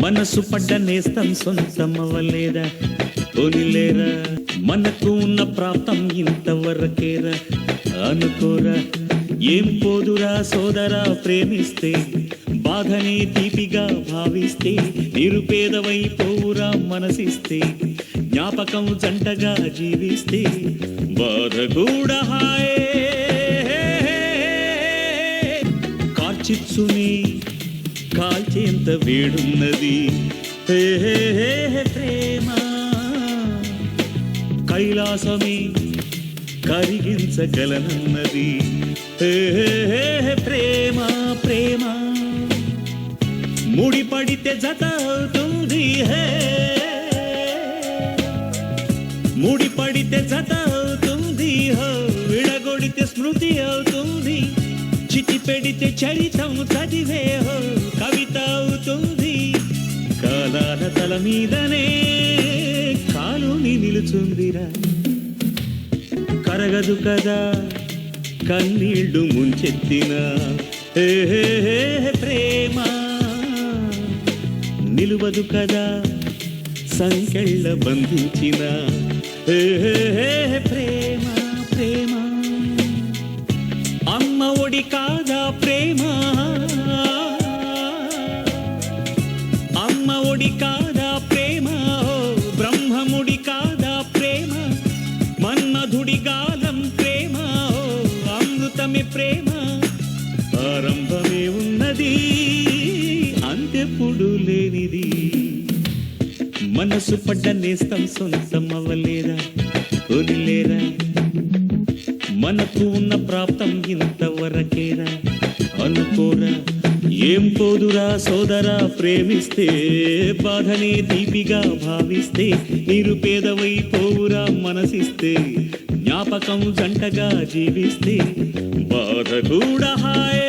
మనసు పడ్డ నేస్తం సొంతమవ్వలేదా పోనిలేరా మనకు ఉన్న ప్రాప్తం ఇంతవరకేరా అనుకోరా ఏం పోదురా సోదరా ప్రేమిస్తే బాధనే తీపిగా భావిస్తే నిరుపేదవై పోవురా మనసిస్తే జ్ఞాపకం జంటగా జీవిస్తే బాధ కూడా హాయే కార్చిచ్చుని కాల్చేంత వేడున్నది ప్రేమ కైలాసమే కరిగించగలనన్నది ప్రేమ ప్రేమ ముడిపడితే జత అవుతుంది ముడిపడితే జత అవుతుంది విడగొడితే స్మృతి అవుతుంది చిటి పెడితే చరితం చదివే కవిత అవుతుంది కాలాల తల మీదనే కాలుని నిలుచుందిరా కరగదు కదా కన్నీళ్లు ముంచెత్తిన ప్రేమ నిలువదు కదా సంకెళ్ళ బంధించిన ప్రేమ ప్రేమ అమ్మ ఒడి కాదా ప్రేమ అమ్మ ఒడి కాదా ప్రేమ బ్రహ్మముడి కాదా ప్రేమ మన్మధుడి గాలం ప్రేమ అమృతమే ప్రేమ ఆరంభమే ఉన్నది అంతెప్పుడు లేనిది మనసు పడ్డ నేస్తం సొంతం అవ్వలేరా కొనిలేరా మనకు ఉన్న ప్రాప్తం ఇంతవరకేరా అనుకోరా ఏం పోదురా సోదరా ప్రేమిస్తే బాధనే తీపిగా భావిస్తే నిరుపేదవై పోవురా మనసిస్తే జ్ఞాపకం జంటగా జీవిస్తే బాధ కూడా హాయే